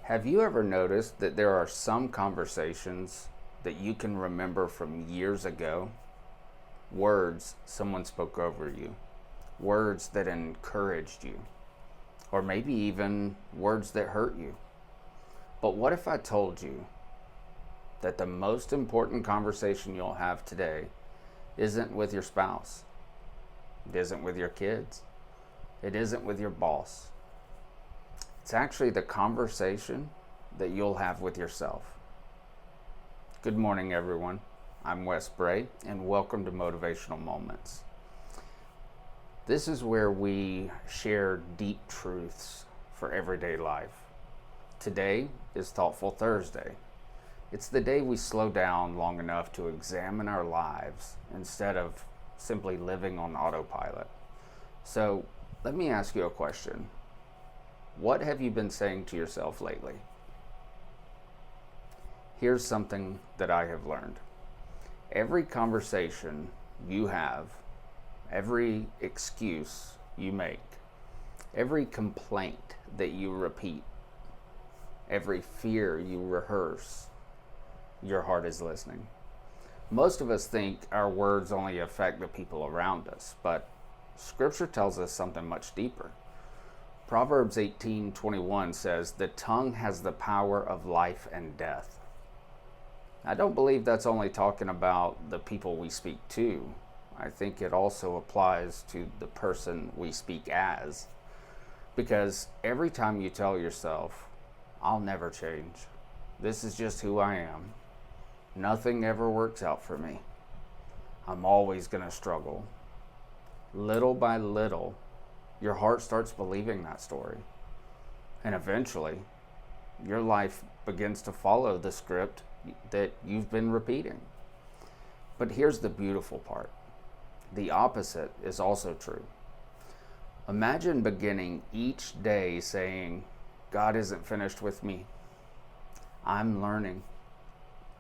Have you ever noticed that there are some conversations that you can remember from years ago? Words someone spoke over you, words that encouraged you, or maybe even words that hurt you. But what if I told you that the most important conversation you'll have today isn't with your spouse, it isn't with your kids, it isn't with your boss? It's actually the conversation that you'll have with yourself. Good morning, everyone. I'm Wes Bray, and welcome to Motivational Moments. This is where we share deep truths for everyday life. Today is Thoughtful Thursday. It's the day we slow down long enough to examine our lives instead of simply living on autopilot. So let me ask you a question. What have you been saying to yourself lately? Here's something that I have learned. Every conversation you have, every excuse you make, every complaint that you repeat, every fear you rehearse, your heart is listening. Most of us think our words only affect the people around us, but Scripture tells us something much deeper. Proverbs 18:21 says, "The tongue has the power of life and death." I don't believe that's only talking about the people we speak to. I think it also applies to the person we speak as. Because every time you tell yourself, "I'll never change. This is just who I am. Nothing ever works out for me. I'm always going to struggle." Little by little, your heart starts believing that story. And eventually, your life begins to follow the script that you've been repeating. But here's the beautiful part. The opposite is also true. Imagine beginning each day saying, "God isn't finished with me. I'm learning.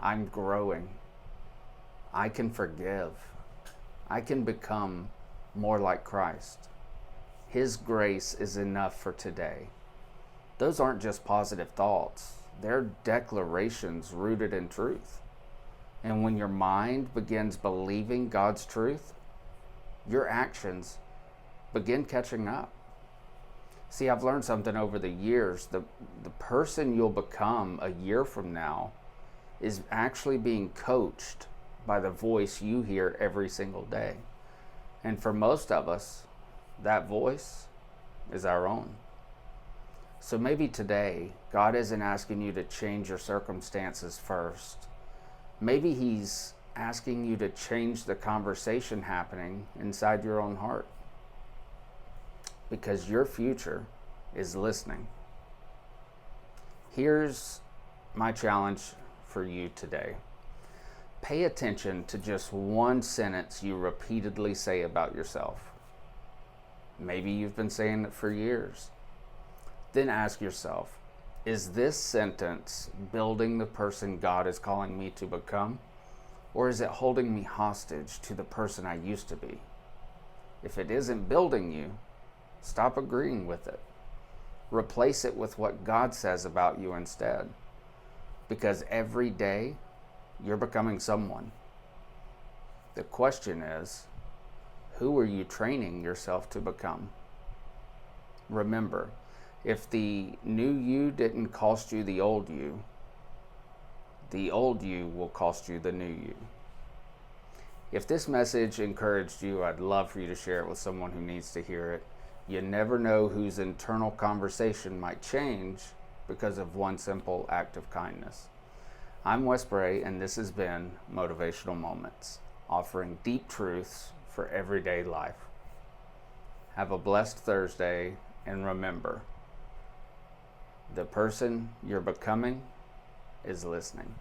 I'm growing. I can forgive. I can become more like Christ. His grace is enough for today." Those aren't just positive thoughts. They're declarations rooted in truth. And when your mind begins believing God's truth, your actions begin catching up. See, I've learned something over the years. The person you'll become a year from now is actually being coached by the voice you hear every single day. And for most of us, that voice is our own. So maybe today, God isn't asking you to change your circumstances first. Maybe He's asking you to change the conversation happening inside your own heart. Because your future is listening. Here's my challenge for you today. Pay attention to just one sentence you repeatedly say about yourself. Maybe you've been saying it for years. Then ask yourself, is this sentence building the person God is calling me to become? Or is it holding me hostage to the person I used to be? If it isn't building you, stop agreeing with it. Replace it with what God says about you instead. Because every day, you're becoming someone. The question is, who are you training yourself to become? Remember, if the new you didn't cost you the old you will cost you the new you. If this message encouraged you, I'd love for you to share it with someone who needs to hear it. You never know whose internal conversation might change because of one simple act of kindness. I'm Wes Bray, and this has been Motivational Moments, offering deep truths for everyday life. Have a blessed Thursday, and remember, the person you're becoming is listening.